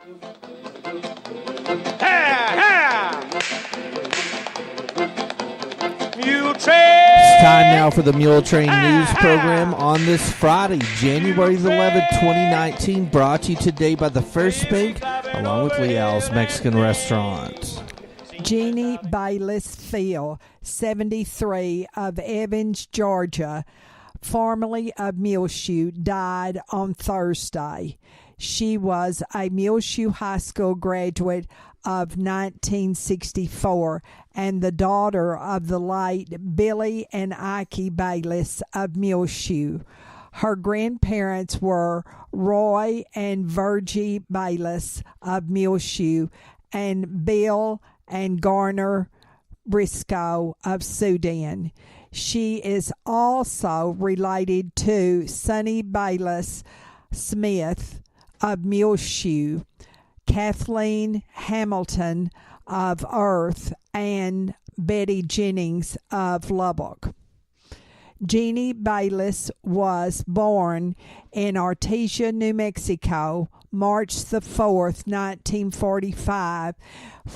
Muletrain! It's time now for the Muletrain News Program on this Friday, January the 11th, 2019, brought to you today by the First Bank, along with Leal's Mexican Restaurant. Jeannie Bayless Field, 73, of Evans, Georgia, formerly of Muleshoe, died on Thursday. She was a Muleshoe High School graduate of 1964 and the daughter of the late Billy and Ike Bayless of Muleshoe. Her grandparents were Roy and Virgie Bayless of Muleshoe and Bill and Garner Briscoe of Sudan. She is also related to Sonny Bayless Smith of Muleshoe, Kathleen Hamilton of Earth, and Betty Jennings of Lubbock. Jeannie Bayless was born in Artesia, New Mexico, March the 4th, 1945,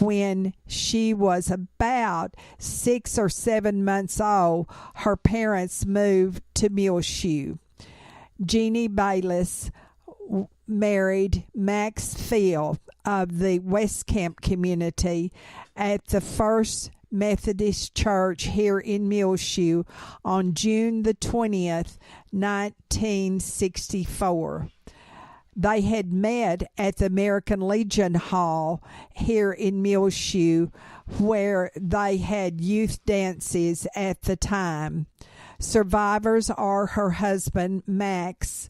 when she was about 6 or 7 months old. Her parents moved to Muleshoe. Jeannie Bayless married Max Field of the West Camp community at the First Methodist Church here in Muleshoe on June the 20th, 1964. They had met at the American Legion Hall here in Muleshoe, where they had youth dances at the time. Survivors are her husband, Max,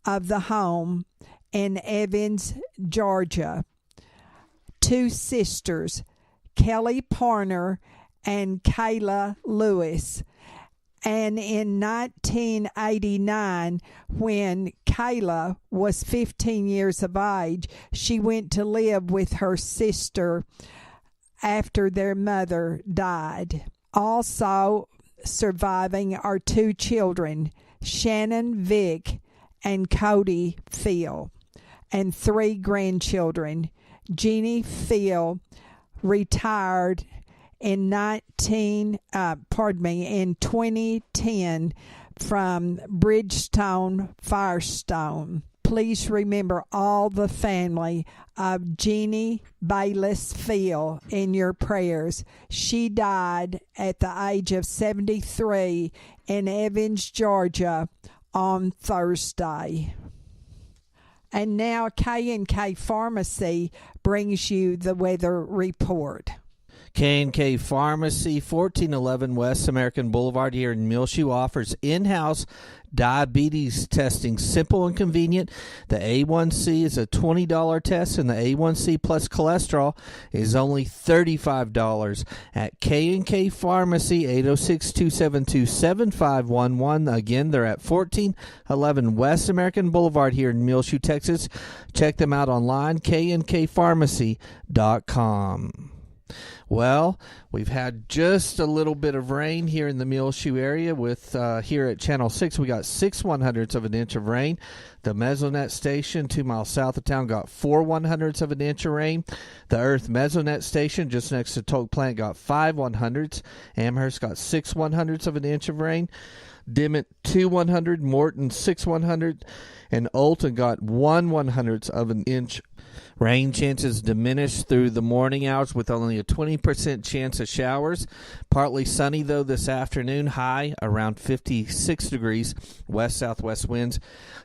of the home in Evans, Georgia. Two sisters, Kelly Parner and Kayla Lewis. And in 1989, when Kayla was 15 years of age, she went to live with her sister after their mother died. Also surviving are two children, Shannon Vick and Cody Field, and three grandchildren. Jeannie Field retired in 2010 from Bridgestone Firestone. Please remember all the family of Jeannie Bayless Field in your prayers. She died at the age of 73 in Evans, Georgia on Thursday. And now K&K Pharmacy brings you the weather report. K&K Pharmacy, 1411 West American Boulevard here in Muleshoe, offers in-house diabetes testing. Simple and convenient. The A1C is a $20 test, and the A1C plus cholesterol is only $35 at K&K Pharmacy, 806-272-7511. Again, they're at 1411 West American Boulevard here in Muleshoe, Texas. Check them out online, knkpharmacy.com. Well, we've had just a little bit of rain here in the Muleshoe area. With here at Channel 6, we got 6/100ths of an inch of rain. The Mesonet station 2 miles south of town got 4/100ths of an inch of rain. The Earth Mesonet station just next to Toke Plant got 5/100ths. Amherst got 6/100ths of an inch of rain. Dimmitt 2/100, Morton 6/100, and Olton got 1/100th of an inch. Rain chances diminished through the morning hours with only a 20% chance of showers. Partly sunny, though, this afternoon. High around 56 degrees. West-southwest winds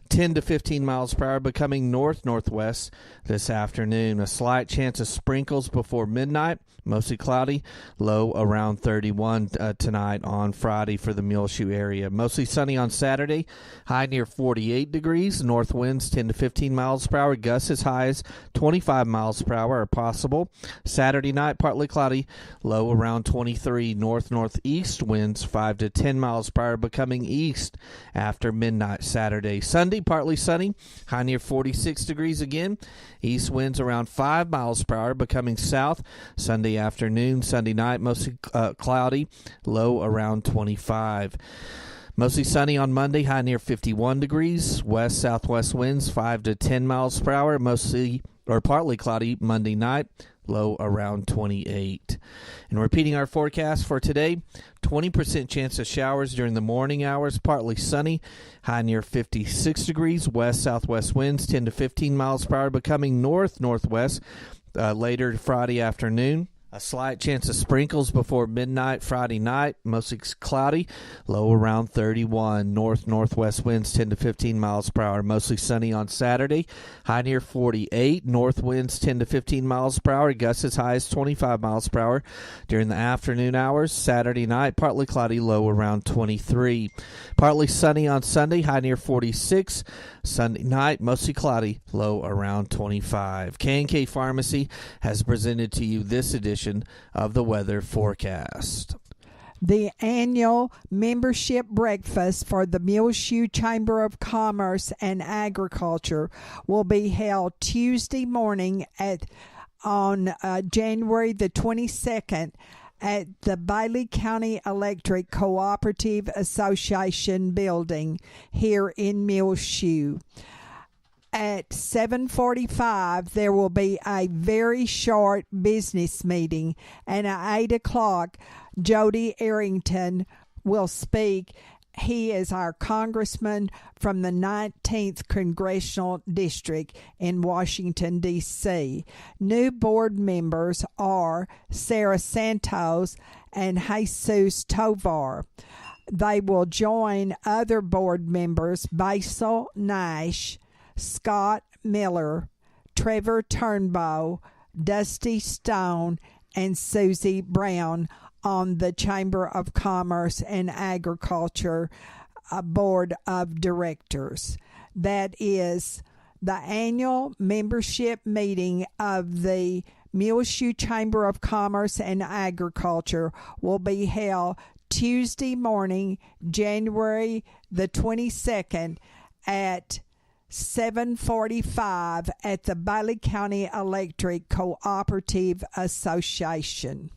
10 to 15 miles per hour, becoming north-northwest this afternoon. A slight chance of sprinkles before midnight. Mostly cloudy, low around 31 tonight on Friday for the Muleshoe area. Mostly sunny on Saturday, high near 48 degrees. North winds 10 to 15 miles per hour. Gusts as high as 25 miles per hour are possible. Saturday night, partly cloudy, low around 23. North-northeast winds 5 to 10 miles per hour, becoming east after midnight Saturday. Sunday, partly sunny, high near 46 degrees again. East winds around 5 miles per hour, becoming south. Sunday afternoon, Sunday night, mostly cloudy, low around 25. Mostly sunny on Monday, high near 51 degrees. West-southwest winds 5 to 10 miles per hour. Mostly or partly cloudy Monday night, low around 28. And repeating our forecast for today, 20% chance of showers during the morning hours, partly sunny, high near 56 degrees. West-southwest winds 10 to 15 miles per hour, becoming north-northwest later Friday afternoon. A slight chance of sprinkles before midnight Friday night, mostly cloudy, low around 31. North-northwest winds 10 to 15 miles per hour, mostly sunny on Saturday, high near 48. North winds 10 to 15 miles per hour, gusts as high as 25 miles per hour during the afternoon hours. Saturday night, partly cloudy, low around 23. Partly sunny on Sunday, high near 46. Sunday night, mostly cloudy, low around 25. K&K Pharmacy has presented to you this edition of the weather forecast. The annual membership breakfast for the Muleshoe Chamber of Commerce and Agriculture will be held Tuesday morning on January the 22nd at the Bailey County Electric Cooperative Association building here in Muleshoe. At 7:45, there will be a very short business meeting, and at 8 o'clock, Jody Arrington will speak. He is our congressman from the 19th Congressional District in Washington, D.C. New board members are Sarah Santos and Jesus Tovar. They will join other board members, Basil Nash, Scott Miller, Trevor Turnbow, Dusty Stone, and Susie Brown on the Chamber of Commerce and Agriculture Board of Directors. That is the annual membership meeting of the Muleshoe Chamber of Commerce and Agriculture will be held Tuesday morning, January the 22nd at 7:45 at the Bailey County Electric Cooperative Association.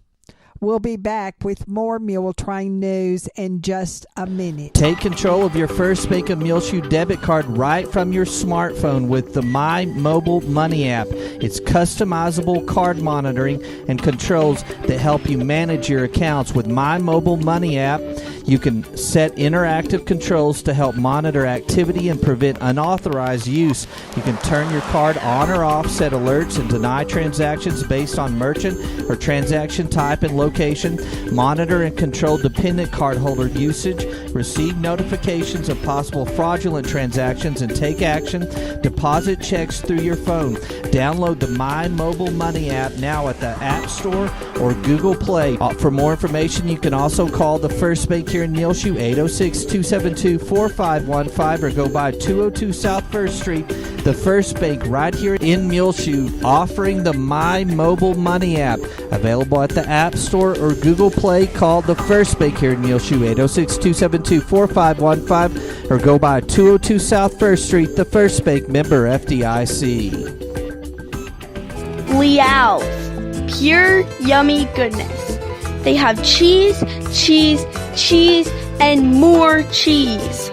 We'll be back with more Muletrain news in just a minute. Take control of your First Bank of Muleshoe debit card right from your smartphone with the My Mobile Money app. It's customizable card monitoring and controls that help you manage your accounts. With My Mobile Money app, you can set interactive controls to help monitor activity and prevent unauthorized use. You can turn your card on or off, set alerts, and deny transactions based on merchant or transaction type and location, monitor and control dependent cardholder usage, receive notifications of possible fraudulent transactions, and take action. Deposit checks through your phone. Download the My Mobile Money app now at the App Store or Google Play. For more information, you can also call the First Bank here in Muleshoe, 806-272-4515, or go by 202 South First Street. The First Bank right here in Muleshoe, offering the My Mobile Money app. Available at the App Store or Google Play. Call the First Bank here in Muleshoe, 806-272-4515, or go by 202 South First Street. The First Bank, member FDIC. Liao's, pure yummy goodness. They have cheese, cheese, cheese, and more cheese.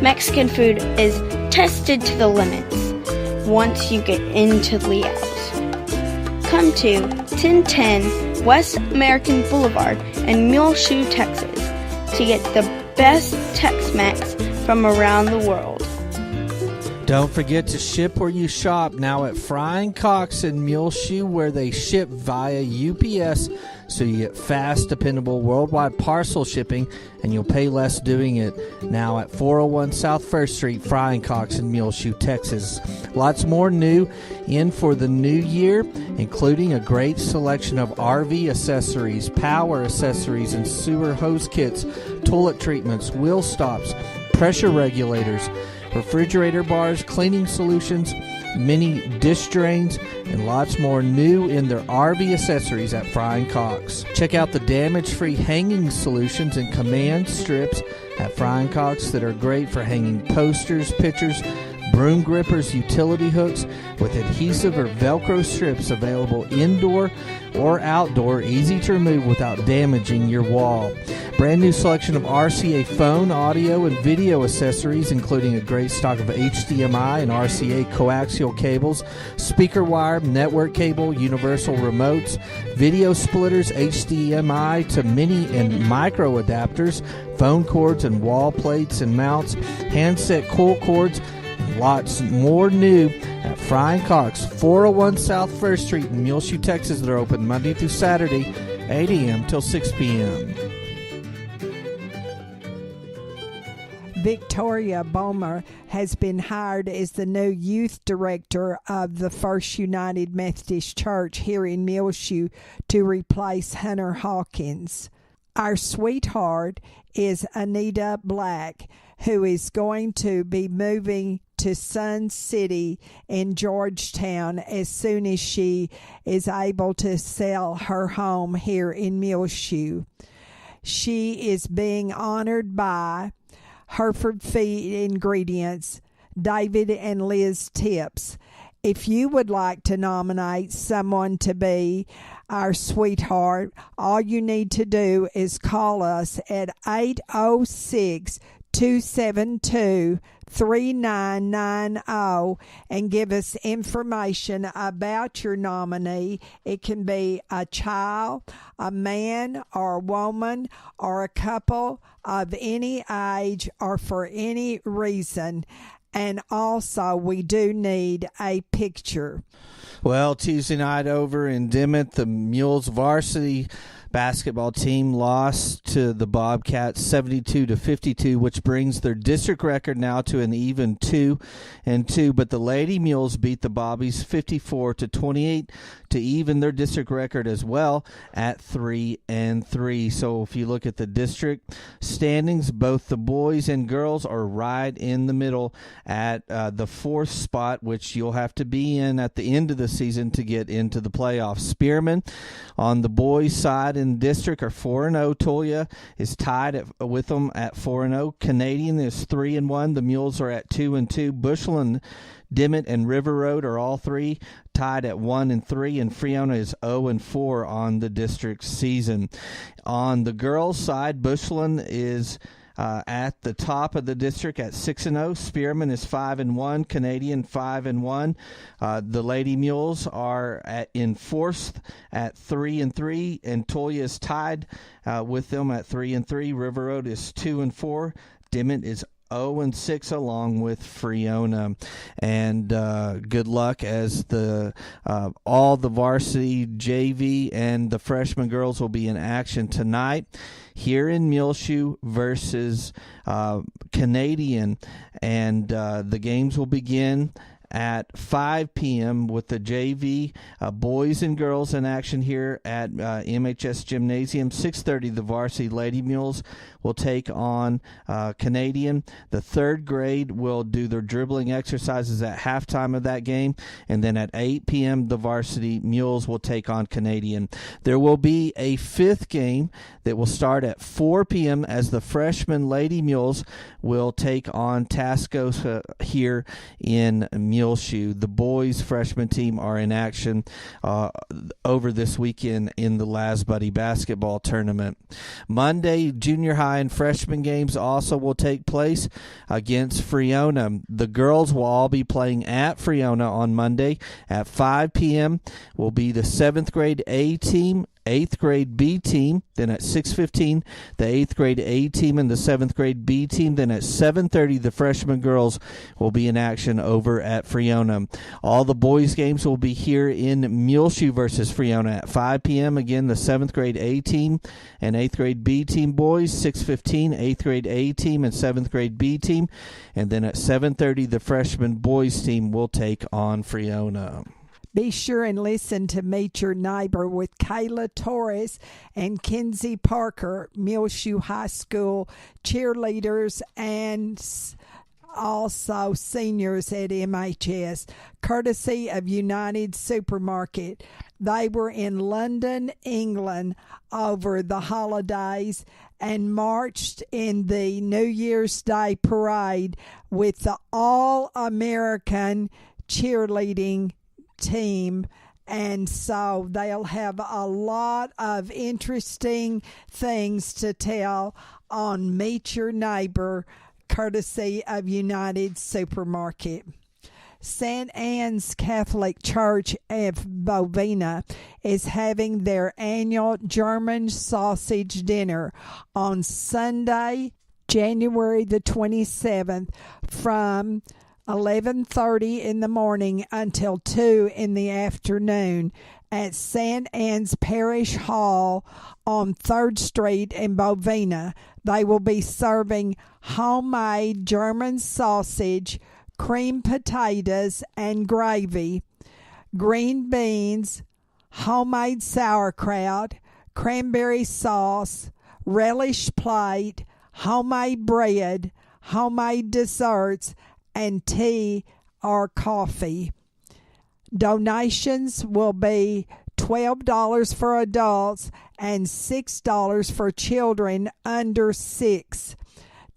Mexican food is tested to the limits once you get into Liao's. Come to 1010 West American Boulevard in Muleshoe, Texas to get the best Tex-Mex from around the world. Don't forget to ship where you shop now at Frying Cox in Muleshoe, where they ship via UPS, so you get fast, dependable worldwide parcel shipping, and you'll pay less doing it. Now at 401 South First Street, Frying Cox in Muleshoe, Texas. Lots more new in for the new year, including a great selection of RV accessories, power accessories, and sewer hose kits, toilet treatments, wheel stops, pressure regulators, refrigerator bars, cleaning solutions, mini dish drains, and lots more new in their RV accessories at Frying Cox. Check out the damage-free hanging solutions and command strips at Frying Cox that are great for hanging posters, pictures, broom grippers, utility hooks with adhesive or Velcro strips available indoor or outdoor, easy to remove without damaging your wall. Brand new selection of RCA phone, audio, and video accessories, including a great stock of HDMI and RCA coaxial cables, speaker wire, network cable, universal remotes, video splitters, HDMI to mini and micro adapters, phone cords and wall plates and mounts, handset coil cords, and lots more new at Fry & Cox, 401 South 1st Street in Muleshoe, Texas. They're open Monday through Saturday, 8 a.m. till 6 p.m. Victoria Bomer has been hired as the new youth director of the First United Methodist Church here in Muleshoe to replace Hunter Hawkins. Our sweetheart is Anita Black, who is going to be moving to Sun City in Georgetown as soon as she is able to sell her home here in Muleshoe. She is being honored by Hereford Feed Ingredients, David and Liz Tips. If you would like to nominate someone to be our sweetheart, all you need to do is call us at 806-272-3990 and give us information about your nominee. It can be a child, a man or a woman, or a couple of any age or for any reason. And also, we do need a picture. Well, Tuesday night over in Dimmitt, the Mules varsity basketball team lost to the Bobcats 72-52, which brings their district record now to an even 2-2. But the Lady Mules beat the Bobbies 54-28 to even their district record as well at 3-3. So if you look at the district standings, both the boys and girls are right in the middle at the 4th spot, which you'll have to be in at the end of the season to get into the playoffs. Spearman on the boys' side in district are 4-0. Tolia is tied with them at 4-0. Canadian is 3-1. The Mules are at 2-2. Bushland, Dimmitt, and River Road are all three tied at 1-3, and Freona is 0-4 on the district season. On the girls' side, Bushland is at the top of the district at 6-0. Spearman is 5-1. Canadian 5-1. The Lady Mules are in 4th at 3-3, and Tolia is tied with them at 3-3. River Road is 2-4. Dimmitt is 0-6 along with Freona. And good luck as all the varsity, JV, and the freshman girls will be in action tonight here in Muleshoe versus Canadian. And the games will begin at 5 p.m. with the JV boys and girls in action here at MHS Gymnasium. 6:30, the varsity Lady Mules will take on Canadian. The 3rd grade will do their dribbling exercises at halftime of that game. And then at 8 p.m., the varsity Mules will take on Canadian. There will be a 5th game that will start at 4 p.m. as the freshman Lady Mules will take on Tascosa here in Muleshoe. The boys' freshman team are in action over this weekend in the Lasbuddy basketball tournament. Monday, junior high and freshman games also will take place against Freona. The girls will all be playing at Freona on Monday at 5 p.m. will be the 7th grade A team, 8th grade B team. Then at 6:15, the 8th grade A team and the 7th grade B team. Then at 7:30, the freshman girls will be in action over at Freona. All the boys' games will be here in Muleshoe versus Freona at 5 p.m. Again, the 7th grade A team and 8th grade B team boys. 6:15, 8th grade A team and 7th grade B team. And then at 7:30, the freshman boys team will take on Freona. Be sure and listen to Meet Your Neighbor with Kayla Torres and Kenzie Parker, Muleshoe High School cheerleaders and also seniors at MHS, courtesy of United Supermarket. They were in London, England over the holidays and marched in the New Year's Day parade with the All-American cheerleading team. And so they'll have a lot of interesting things to tell on Meet Your Neighbor, courtesy of United Supermarket. St. Anne's Catholic Church of Bovina is having their annual German sausage dinner on Sunday, January the 27th from 11:30 in the morning until 2 in the afternoon at St. Anne's Parish Hall on 3rd Street in Bovina. They will be serving homemade German sausage, cream potatoes and gravy, green beans, homemade sauerkraut, cranberry sauce, relish plate, homemade bread, homemade desserts, and tea or coffee. Donations will be $12 for adults and $6 for children under 6.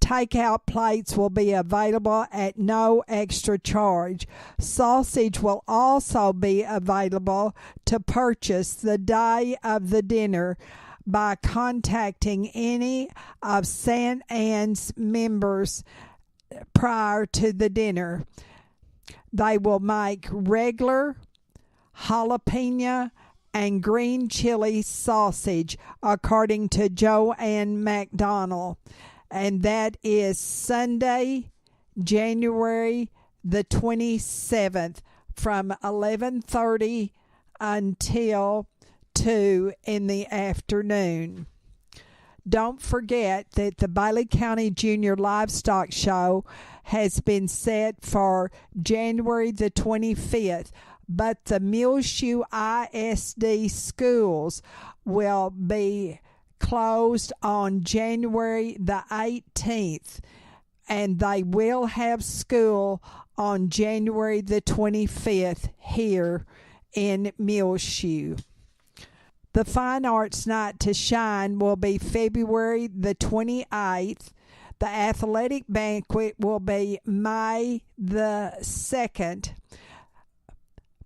Takeout plates will be available at no extra charge. Sausage will also be available to purchase the day of the dinner by contacting any of St. Anne's members prior to the dinner. They will make regular, jalapeno, and green chili sausage according to Joanne McDonald. And that is Sunday, January the 27th from 11:30 until 2 in the afternoon. Don't forget that the Bailey County Junior Livestock Show has been set for January the 25th, but the Muleshoe ISD schools will be closed on January the 18th, and they will have school on January the 25th here in Muleshoe. The Fine Arts Night to Shine will be February the 28th. The athletic banquet will be May the 2nd.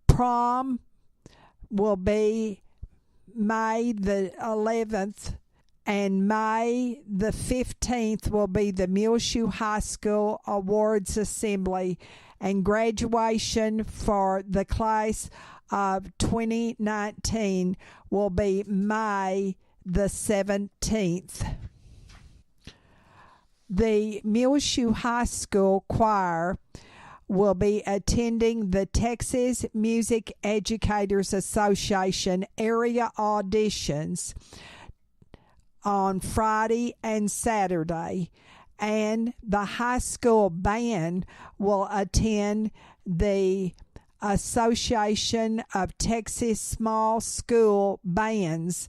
Prom will be May the 11th. And May the 15th will be the Muleshoe High School Awards Assembly, and graduation for the class of 2019 will be May the 17th. The Muleshoe High School Choir will be attending the Texas Music Educators Association area auditions on Friday and Saturday, and the high school band will attend the Association of Texas Small School Bands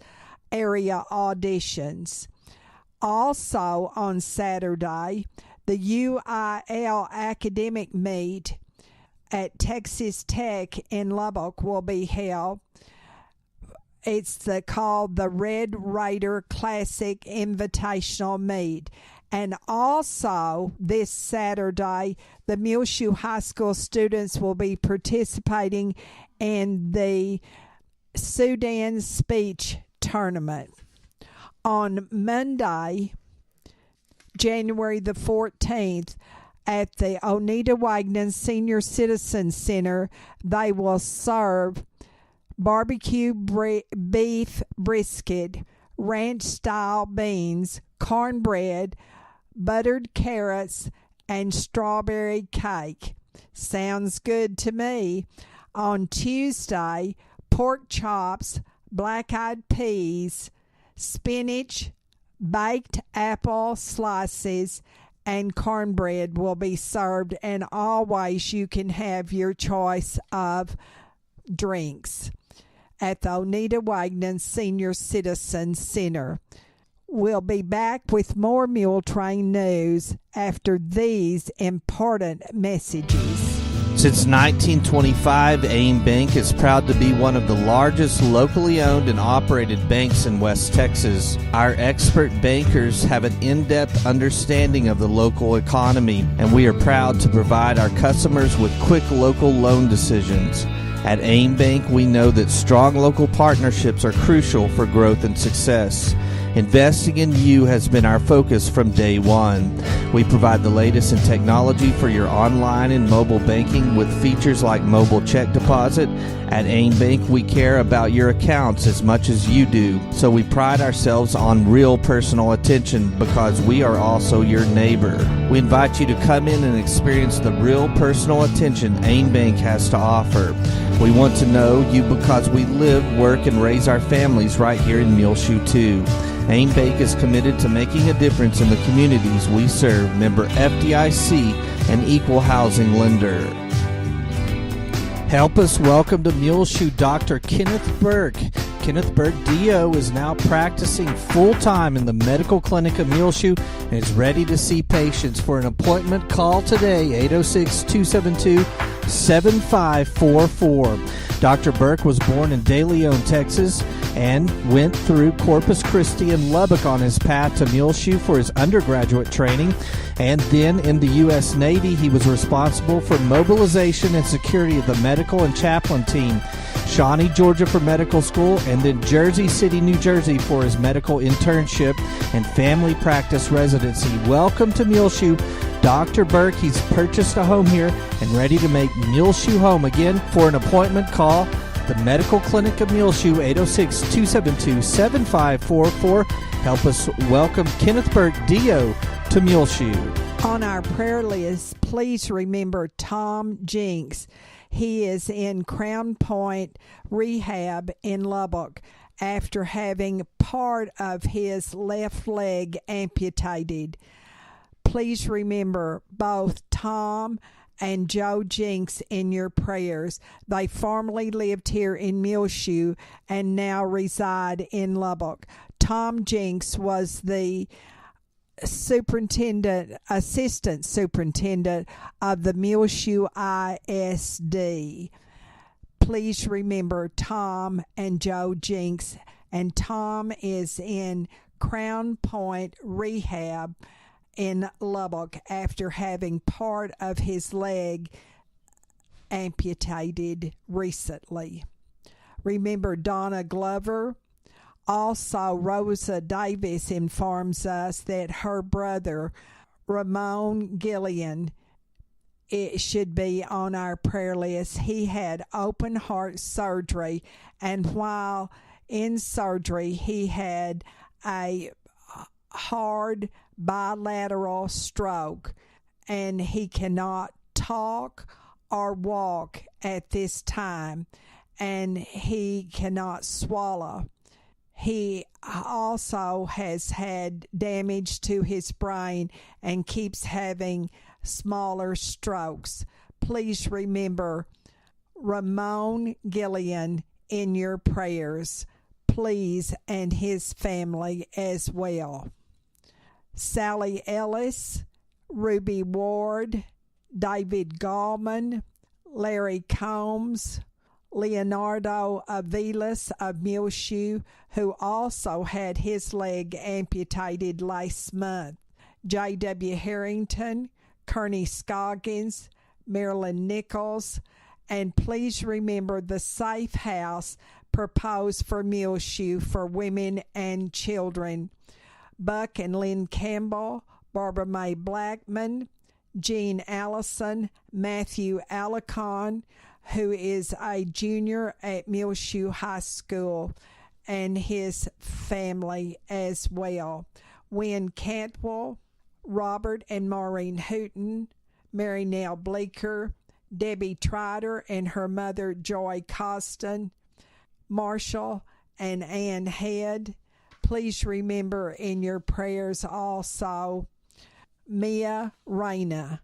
area auditions. Also on Saturday, the UIL academic meet at Texas Tech in Lubbock will be held. It's called the Red Raider Classic Invitational Meet. And also this Saturday, the Muleshoe High School students will be participating in the Sudan Speech Tournament. On Monday, January the 14th, at the Oneida Wagner Senior Citizen Center, they will serve barbecue beef brisket, ranch-style beans, cornbread, buttered carrots, and strawberry cake. Sounds good to me. On Tuesday, pork chops, black-eyed peas, spinach, baked apple slices, and cornbread will be served, and always you can have your choice of drinks at the Oneida Wagner Senior Citizen Center. We'll be back with more Muletrain news after these important messages. Since 1925, AIM Bank is proud to be one of the largest locally owned and operated banks in West Texas. Our expert bankers have an in-depth understanding of the local economy, and we are proud to provide our customers with quick local loan decisions. At AIM Bank, we know that strong local partnerships are crucial for growth and success. Investing in you has been our focus from day one. We provide the latest in technology for your online and mobile banking with features like mobile check deposit. At AIM Bank, we care about your accounts as much as you do, so we pride ourselves on real personal attention because we are also your neighbor. We invite you to come in and experience the real personal attention AIM Bank has to offer. We want to know you because we live, work, and raise our families right here in Muleshoe too. AIM Bank is committed to making a difference in the communities we serve. Member FDIC, an equal housing lender. Help us welcome to Muleshoe Dr. Kenneth Burke. Kenneth Burke, DO, is now practicing full-time in the medical clinic of Muleshoe and is ready to see patients. For an appointment, call today, 806-272-7544. Dr. Burke was born in De Leon, Texas, and went through Corpus Christi and Lubbock on his path to Muleshoe for his undergraduate training. And then in the U.S. Navy, he was responsible for mobilization and security of the medical and chaplain team. Shawnee, Georgia for medical school, and then Jersey City, New Jersey for his medical internship and family practice residency. Welcome to Muleshoe, Dr. Burke. He's purchased a home here and ready to make Muleshoe home again. For an appointment, call the Medical Clinic of Muleshoe, 806-272-7544. Help us welcome Kenneth Burke, DO, to Muleshoe. On our prayer list, please remember Tom Jinks. He is in Crown Point Rehab in Lubbock after having part of his left leg amputated. Please remember both Tom and Joe Jinks in your prayers. They formerly lived here in Muleshoe and now reside in Lubbock. Tom Jinks was the assistant superintendent of the Muleshoe ISD. Please remember Tom and Joe Jinks, and Tom is in Crown Point Rehab in Lubbock after having part of his leg amputated recently. Remember Donna Glover. Also, Rosa Davis informs us that her brother, Ramon Gillian, it should be on our prayer list. He had open heart surgery, and while in surgery, he had a hard bilateral stroke, and he cannot talk or walk at this time, and he cannot swallow. He also has had damage to his brain and keeps having smaller strokes. Please remember Ramon Gillian in your prayers, please, and his family as well. Sally Ellis, Ruby Ward, David Gallman, Larry Combs, Leonardo Avilas of Muleshoe, who also had his leg amputated last month, J.W. Harrington, Kearney Scoggins, Marilyn Nichols, and please remember the Safe House proposed for Muleshoe for women and children. Buck and Lynn Campbell, Barbara Mae Blackman, Jean Allison, Matthew Alicon, who is a junior at Muleshoe High School, and his family as well. Wynn Cantwell, Robert and Maureen Hooten, Mary Nell Bleeker, Debbie Trotter and her mother Joy Costin, Marshall and Ann Head. Please remember in your prayers also Mia Reyna,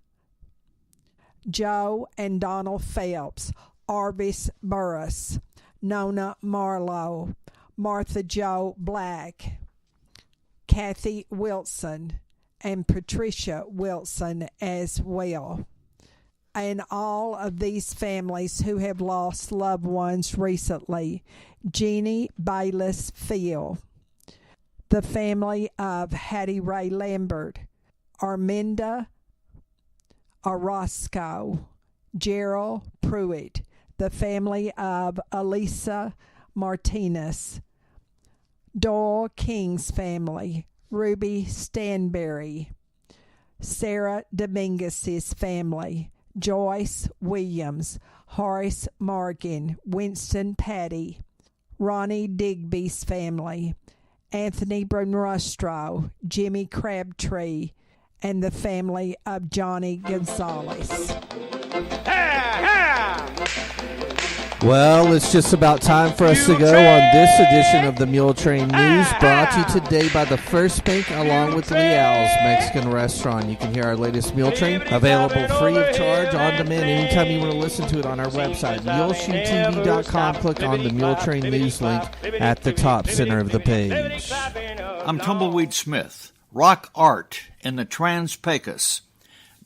Joe and Donald Phelps, Arvis Burris, Nona Marlowe, Martha Jo Black, Kathy Wilson and Patricia Wilson as well. And all of these families who have lost loved ones recently. Jeannie Bayless Field, the family of Hattie Ray Lambert, Arminda Orozco, Gerald Pruitt, the family of Elisa Martinez, Doyle King's family, Ruby Stanberry, Sarah Dominguez's family, Joyce Williams, Horace Morgan, Winston Patty, Ronnie Digby's family, Anthony Brunrostrow, Jimmy Crabtree, and the family of Johnny Gonzalez. Well, it's just about time for us to go on this edition of the Muletrain News, brought to you today by the First Bank along with Leal's Mexican Restaurant. You can hear our latest Muletrain, available free of charge, on demand, anytime you want to listen to it on our website, muleshoetv.com. Click on the Muletrain News link at the top center of the page. I'm Tumbleweed Smith. Rock art in the Trans-Pecos.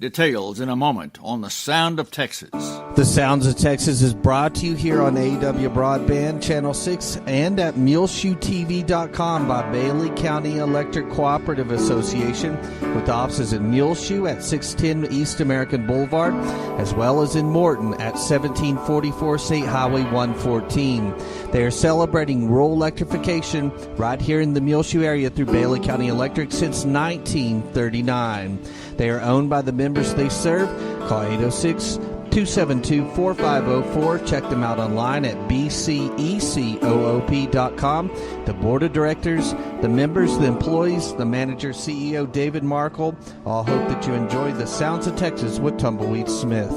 Details in a moment on The Sound of Texas. The Sounds of Texas is brought to you here on AEW Broadband, Channel 6, and at muleshoetv.com by Bailey County Electric Cooperative Association, with offices in Muleshoe at 610 East American Boulevard, as well as in Morton at 1744 State Highway 114. They are celebrating rural electrification right here in the Muleshoe area through Bailey County Electric since 1939. They are owned by the members they serve. Call 806-272-4504. Check them out online at bcecoop.com. The board of directors, the members, the employees, the manager, CEO David Markle, all hope that you enjoy the Sounds of Texas with Tumbleweed Smith.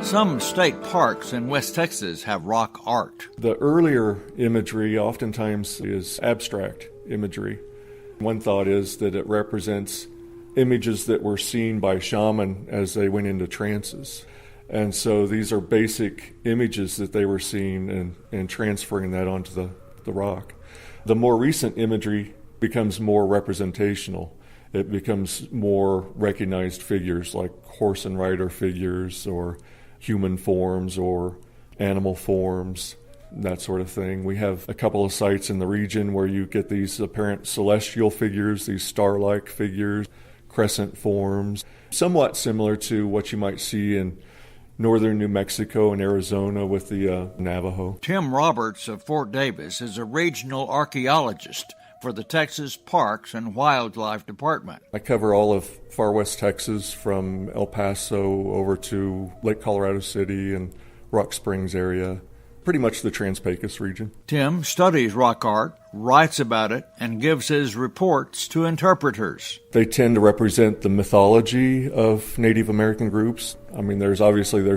Some state parks in West Texas have rock art. The earlier imagery oftentimes is abstract imagery. One thought is that it represents images that were seen by shaman as they went into trances. And so these are basic images that they were seeing and transferring that onto the rock. The more recent imagery becomes more representational. It becomes more recognized figures like horse and rider figures or human forms or animal forms, that sort of thing. We have a couple of sites in the region where you get these apparent celestial figures, these star-like figures, crescent forms, somewhat similar to what you might see in northern New Mexico and Arizona with the Navajo. Tim Roberts of Fort Davis is a regional archaeologist for the Texas Parks and Wildlife Department. I cover all of far west Texas from El Paso over to Lake Colorado City and Rock Springs area, pretty much the Trans-Pecos region. Tim studies rock art, writes about it, and gives his reports to interpreters. They tend to represent the mythology of Native American groups. I mean, there's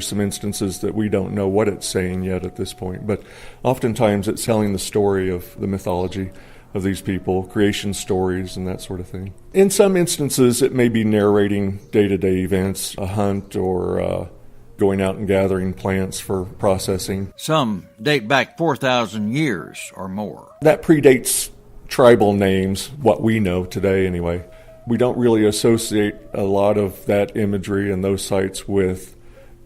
some instances that we don't know what it's saying yet at this point, but oftentimes it's telling the story of the mythology of these people, creation stories and that sort of thing. In some instances, it may be narrating day-to-day events, a hunt or going out and gathering plants for processing. Some date back 4,000 years or more. That predates tribal names, what we know today anyway. We don't really associate a lot of that imagery and those sites with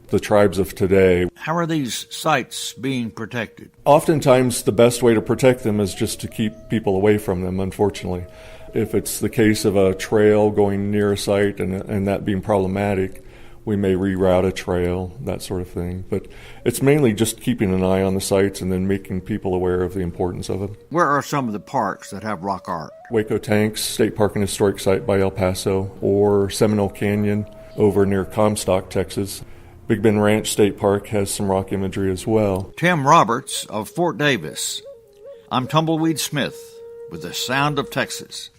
the tribes of today. How are these sites being protected? Oftentimes, the best way to protect them is just to keep people away from them, unfortunately. If it's the case of a trail going near a site and that being problematic, we may reroute a trail, that sort of thing. But it's mainly just keeping an eye on the sites and then making people aware of the importance of it. Where are some of the parks that have rock art? Waco Tanks State Park and Historic Site by El Paso, or Seminole Canyon over near Comstock, Texas. Big Bend Ranch State Park has some rock imagery as well. Tim Roberts of Fort Davis. I'm Tumbleweed Smith with the Sound of Texas.